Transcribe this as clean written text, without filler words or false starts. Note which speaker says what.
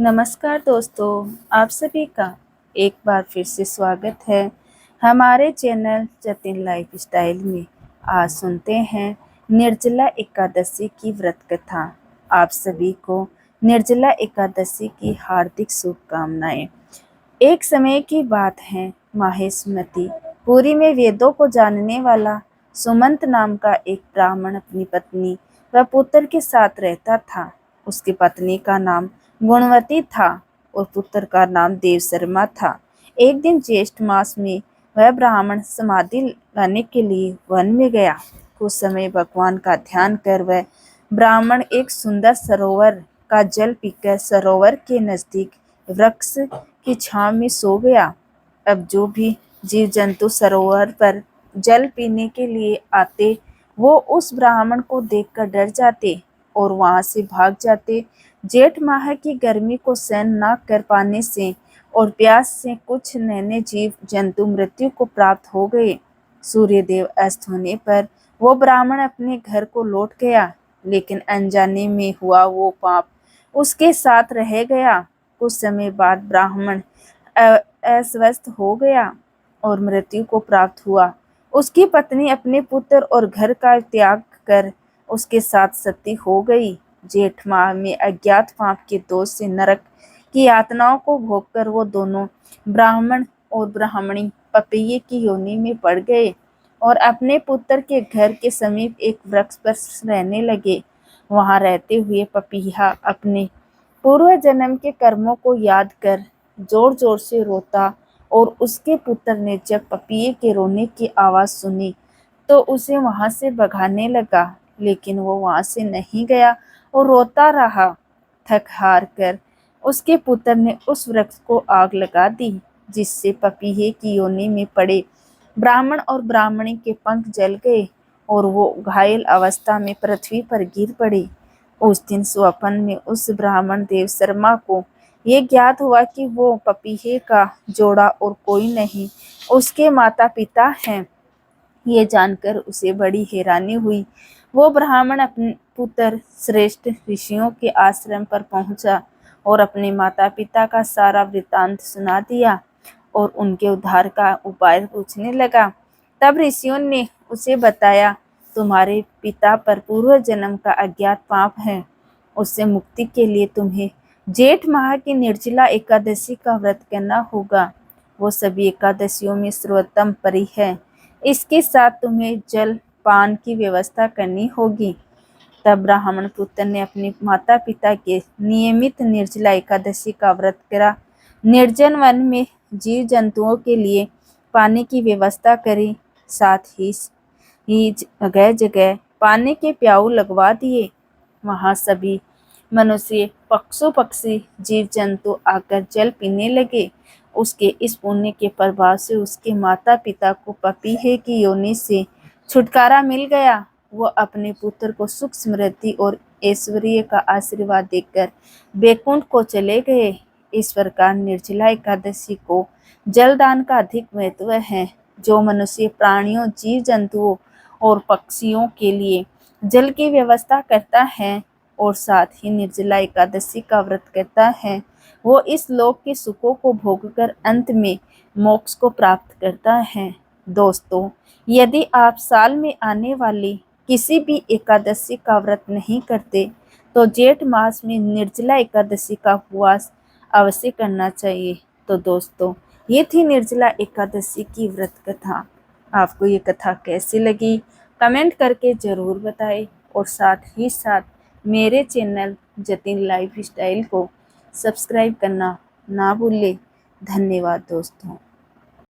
Speaker 1: नमस्कार दोस्तों, आप सभी का एक बार फिर से स्वागत है हमारे चैनल जतिन लाइफस्टाइल में। आज सुनते हैं निर्जला एकादशी की व्रत कथा। आप सभी को निर्जला एकादशी की हार्दिक शुभकामनाएं। एक समय की बात है, माहेश्वरी पुरी में वेदों को जानने वाला सुमंत नाम का एक ब्राह्मण अपनी पत्नी व पुत्र के साथ रहता था। उसकी पत्नी का नाम गुणवती था और पुत्र का नाम देव शर्मा था। एक दिन ज्येष्ठ मास में वह ब्राह्मण समाधि लाने के लिए वन में गया। कुछ समय भगवान का ध्यान कर वह ब्राह्मण एक सुंदर सरोवर का जल पीकर सरोवर के नजदीक वृक्ष की छांव में सो गया। अब जो भी जीव जंतु सरोवर पर जल पीने के लिए आते, वो उस ब्राह्मण को देखकर डर जाते और वहां से भाग जाते। जेठ माह की गर्मी को सहन न कर पाने से और प्यास से कुछ नन्हे जीव जंतु मृत्यु को प्राप्त हो गए। सूर्यदेव अस्त होने पर वो ब्राह्मण अपने घर को लौट गया, लेकिन अनजाने में हुआ वो पाप उसके साथ रह गया। कुछ समय बाद ब्राह्मण अस्वस्थ हो गया और मृत्यु को प्राप्त हुआ। उसकी पत्नी अपने पुत्र और घर का त्याग कर उसके साथ सती हो गई। जेठ माह में अज्ञात पाप के दोष से नरक की यातनाओं को भोगकर वो दोनों ब्राह्मण और ब्राह्मणी पपैये की योनि में पड़ गए और अपने पुत्र के घर के समीप एक वृक्ष पर रहने लगे। वहां रहते हुए पपीहा अपने पूर्व जन्म के कर्मों को याद कर जोर जोर से रोता और उसके पुत्र ने जब पपीहे के रोने की आवाज सुनी तो उसे वहां से भगाने लगा, लेकिन वो वहां से नहीं गया और रोता रहा। थक हार कर उसके पुत्र ने उस वृक्ष को आग लगा दी, जिससे पपीहे की योनि में पड़े ब्राह्मण और ब्राह्मणी के पंख जल गए और वो घायल अवस्था में पृथ्वी पर गिर पड़े। उस दिन स्वप्न में उस ब्राह्मण देव शर्मा को ये ज्ञात हुआ कि वो पपीहे का जोड़ा और कोई नहीं उसके माता पिता हैं। ये जानकर उसे बड़ी हैरानी हुई। वो ब्राह्मण अपने पुत्र श्रेष्ठ ऋषियों के आश्रम पर पहुंचा और अपने माता पिता का सारा वृत्तांत सुना दिया और उनके उद्धार का उपाय पूछने लगा। तब ऋषियों ने उसे बताया, तुम्हारे पिता पर पूर्व जन्म का अज्ञात पाप है। उससे मुक्ति के लिए तुम्हें जेठ माह की निर्जला एकादशी का व्रत करना होगा। वो सभी एकादशियों में सर्वोत्तम परी है। इसके साथ तुम्हें जल पान की व्यवस्था करनी होगी। तब ब्राह्मण पुत्र ने अपने माता पिता के नियमित निर्जला एकादशी का व्रत करा। निर्जन वन में जीव जंतुओं के लिए पानी की व्यवस्था करी। साथ ही जगह जगह पानी के प्याऊ लगवा दिए। वहां सभी मनुष्य पशु पक्षी जीव जंतु आकर जल पीने लगे। उसके इस पुण्य के प्रभाव से उसके माता पिता को पपीहे की योनि से छुटकारा मिल गया। वो अपने पुत्र को सुख समृद्धि और ऐश्वर्य का आशीर्वाद देकर बैकुंठ को चले गए। इस प्रकार निर्जला एकादशी को जलदान का अधिक महत्व है। जो मनुष्य प्राणियों जीव जंतुओं और पक्षियों के लिए जल की व्यवस्था करता है और साथ ही निर्जला एकादशी का व्रत करता है, वो इस लोक के सुखों को भोगकर अंत में मोक्ष को प्राप्त करता है। दोस्तों, यदि आप साल में आने वाली किसी भी एकादशी का व्रत नहीं करते, तो जेठ मास में निर्जला एकादशी का उपवास अवश्य करना चाहिए। तो दोस्तों, ये थी निर्जला एकादशी की व्रत कथा। आपको ये कथा कैसी लगी कमेंट करके ज़रूर बताएं और साथ ही साथ मेरे चैनल जतिन लाइफस्टाइल को सब्सक्राइब करना ना भूलें। धन्यवाद दोस्तों।